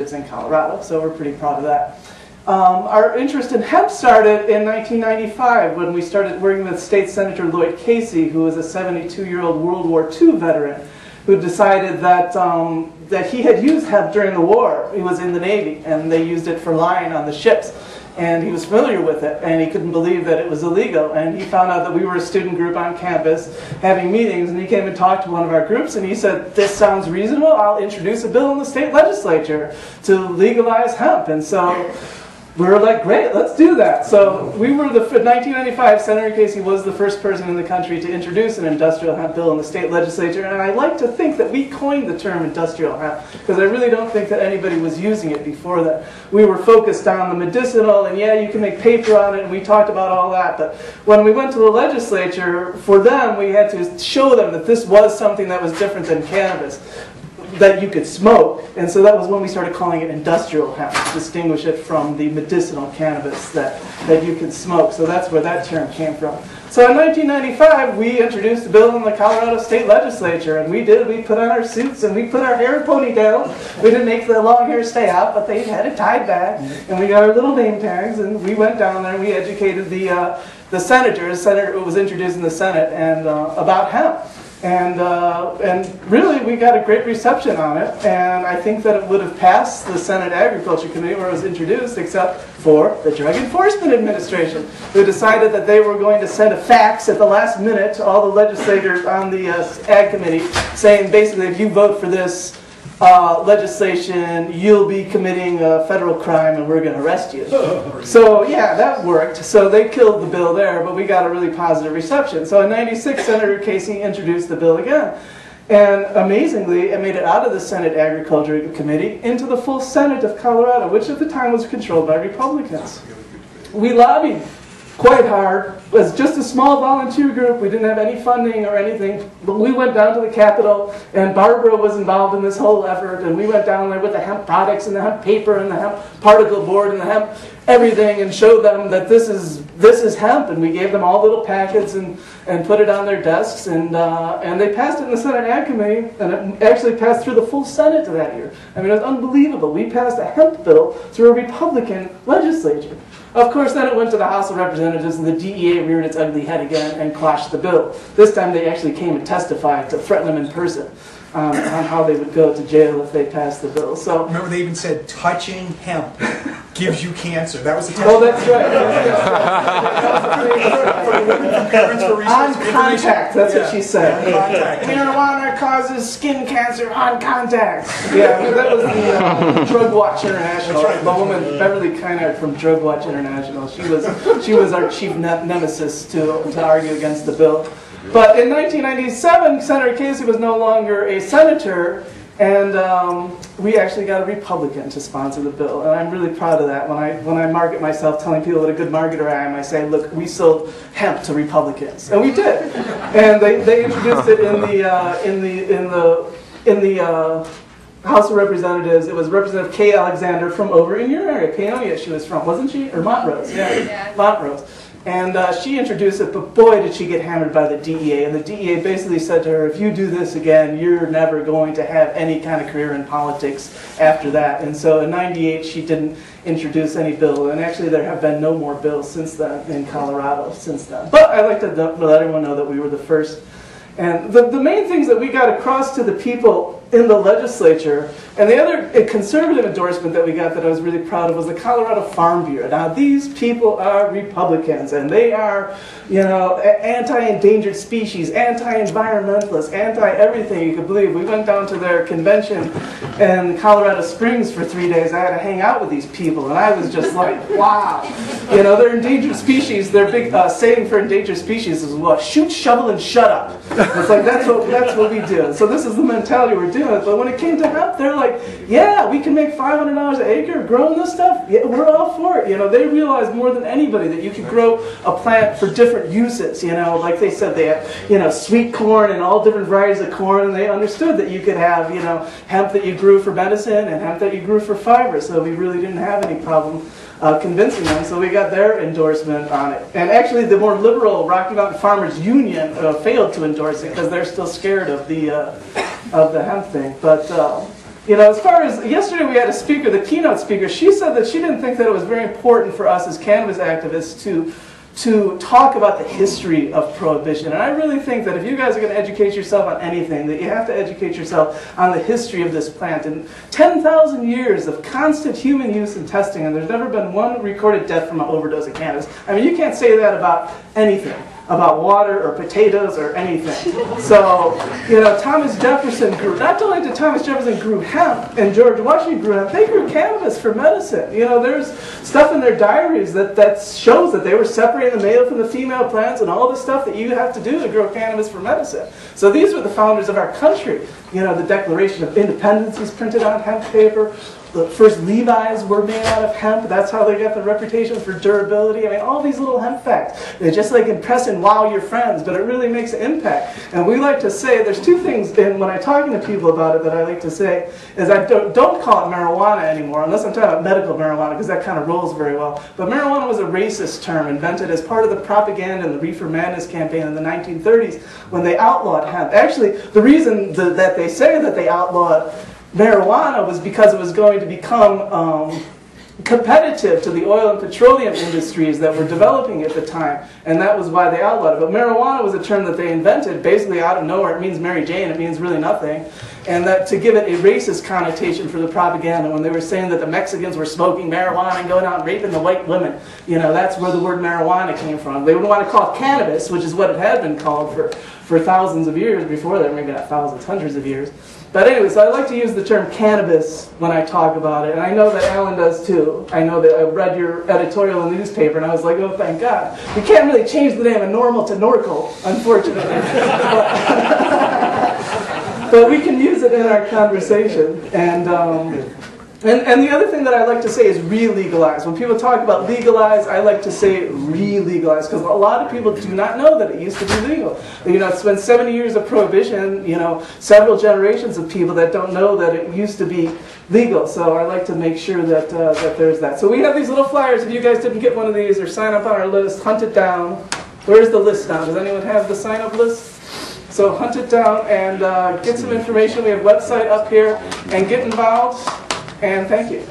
in Colorado, so we're pretty proud of that. Our interest in hemp started in 1995 when we started working with State Senator Lloyd Casey, who was a 72-year-old World War II veteran who decided that, that he had used hemp during the war. He was in the Navy, and they used it for line on the ships. And he was familiar with it, and he couldn't believe that it was illegal. And he found out that we were a student group on campus having meetings, and he came and talked to one of our groups, and he said, "This sounds reasonable. I'll introduce a bill in the state legislature to legalize hemp." And so we were like, great, let's do that. So we were in 1995, Senator Casey was the first person in the country to introduce an industrial hemp bill in the state legislature, and I like to think that we coined the term industrial hemp, because I really don't think that anybody was using it before that. We were focused on the medicinal, and yeah, you can make paper on it, and we talked about all that, but when we went to the legislature, for them, we had to show them that this was something that was different than cannabis, that you could smoke, and so that was when we started calling it industrial hemp, to distinguish it from the medicinal cannabis that you could smoke. So that's where that term came from. So in 1995, we introduced a bill in the Colorado State Legislature, and we put on our suits and we put our hair in ponytails. We didn't make the long hair stay out, but they had it tied back, and we got our little name tags, and we went down there and we educated the senators. It was introduced in the Senate and about hemp. And really, we got a great reception on it, and I think that it would have passed the Senate Agriculture Committee where it was introduced, except for the Drug Enforcement Administration, who decided that they were going to send a fax at the last minute to all the legislators on the Ag Committee, saying basically, if you vote for this legislation, you'll be committing a federal crime and we're going to arrest you. So yeah, that worked. So they killed the bill there, but we got a really positive reception. So in '96, Senator Casey introduced the bill again. And amazingly, it made it out of the Senate Agriculture Committee into the full Senate of Colorado, which at the time was controlled by Republicans. We lobbied quite hard. It was just a small volunteer group. We didn't have any funding or anything. But we went down to the Capitol, and Barbara was involved in this whole effort, and we went down there with the hemp products and the hemp paper and the hemp particle board and the hemp everything and showed them that this is hemp, and we gave them all little packets and put it on their desks, and they passed it in the Senate Ag Committee, and it actually passed through the full Senate that year. I mean, it was unbelievable. We passed a hemp bill through a Republican legislature. Of course, then it went to the House of Representatives, and the DEA reared its ugly head again and quashed the bill. This time they actually came and testified to threaten them in person on how they would go to jail if they passed the bill. So remember, they even said touching hemp gives you cancer. That was the testimony. Oh, that's right. On contact, that's what she said. Marijuana causes skin cancer on contact. Yeah, that was the Drug Watch International. The woman, Beverly Keinhardt from Drug Watch International. She was our chief nemesis to argue against the bill. But in 1997, Senator Casey was no longer a senator, and we actually got a Republican to sponsor the bill, and I'm really proud of that. When I market myself, telling people what a good marketer I am, I say, look, we sold hemp to Republicans, and we did. And they introduced it in the House of Representatives. It was Representative Kay Alexander from over in your area, Paonia she was from, wasn't she? Or Montrose, yeah. Montrose. And she introduced it, but boy did she get hammered by the DEA. And the DEA basically said to her, if you do this again, you're never going to have any kind of career in politics after that. And so in '98, she didn't introduce any bill. And actually, there have been no more bills since then in Colorado since then. But I like to let everyone know that we were the first. And the main things that we got across to the people in the legislature, and the other conservative endorsement that we got that I was really proud of was the Colorado Farm Bureau. Now, these people are Republicans, and they are, you know, anti-endangered species, anti-environmentalists, anti-everything you could believe. We went down to their convention in Colorado Springs for 3 days. I had to hang out with these people, and I was just like, wow. You know, they're endangered species. Their big saying for endangered species is what? Shoot, shovel, and shut up. It's like, that's what we do. So this is the mentality we're doing. But when it came to hemp, they're like, yeah, we can make $500 an acre growing this stuff. Yeah, we're all for it. You know, they realized more than anybody that you could grow a plant for different uses. You know, like they said, they have, you know, sweet corn and all different varieties of corn, and they understood that you could have, you know, hemp that you grew for medicine and hemp that you grew for fiber. So we really didn't have any problem convincing them, so we got their endorsement on it. And actually, the more liberal Rocky Mountain Farmers Union failed to endorse it because they're still scared of the hemp thing. But You know, as far as yesterday we had a speaker, the keynote speaker, she said that she didn't think that it was very important for us as cannabis activists to talk about the history of prohibition. And I really think that if you guys are going to educate yourself on anything, that you have to educate yourself on the history of this plant. And 10,000 years of constant human use and testing, and there's never been one recorded death from an overdose of cannabis. I mean, you can't say that about anything. About water or potatoes or anything. So, you know, Thomas Jefferson grew, not only did Thomas Jefferson grew hemp and George Washington grew hemp, they grew cannabis for medicine. You know, there's stuff in their diaries that shows that they were separating the male from the female plants and all the stuff that you have to do to grow cannabis for medicine. So these were the founders of our country. You know, the Declaration of Independence was printed on hemp paper. The first Levi's were made out of hemp. That's how they got the reputation for durability. I mean, all these little hemp facts. They're just like impress and wow your friends, but it really makes an impact. And we like to say, there's two things, and when I'm talking to people about it that I like to say, is I don't call it marijuana anymore, unless I'm talking about medical marijuana, because that kind of rolls very well. But marijuana was a racist term invented as part of the propaganda and the Reefer Madness campaign in the 1930s when they outlawed hemp. Actually, the reason that they say that they outlawed marijuana was because it was going to become competitive to the oil and petroleum industries that were developing at the time, and that was why they outlawed it. But marijuana was a term that they invented basically out of nowhere. It means Mary Jane, it means really nothing, and that to give it a racist connotation for the propaganda when they were saying that the Mexicans were smoking marijuana and going out and raping the white women. You know, that's where the word marijuana came from. They would want to call it cannabis, which is what it had been called for thousands of years before that, maybe not thousands, hundreds of years. But anyway, so I like to use the term cannabis when I talk about it, and I know that Alan does too. I know that I read your editorial in the newspaper, and I was like, oh, thank God. We can't really change the name of NORML to NORCL, unfortunately. But we can use it in our conversation. And the other thing that I like to say is re-legalize. When people talk about legalize, I like to say re-legalize, because a lot of people do not know that it used to be legal. You know, it's been 70 years of prohibition, you know, several generations of people that don't know that it used to be legal. So I like to make sure that, that there's that. So we have these little flyers. If you guys didn't get one of these or sign up on our list, hunt it down. Where's the list now? Does anyone have the sign-up list? So hunt it down and get some information. We have a website up here, and get involved. And thank you.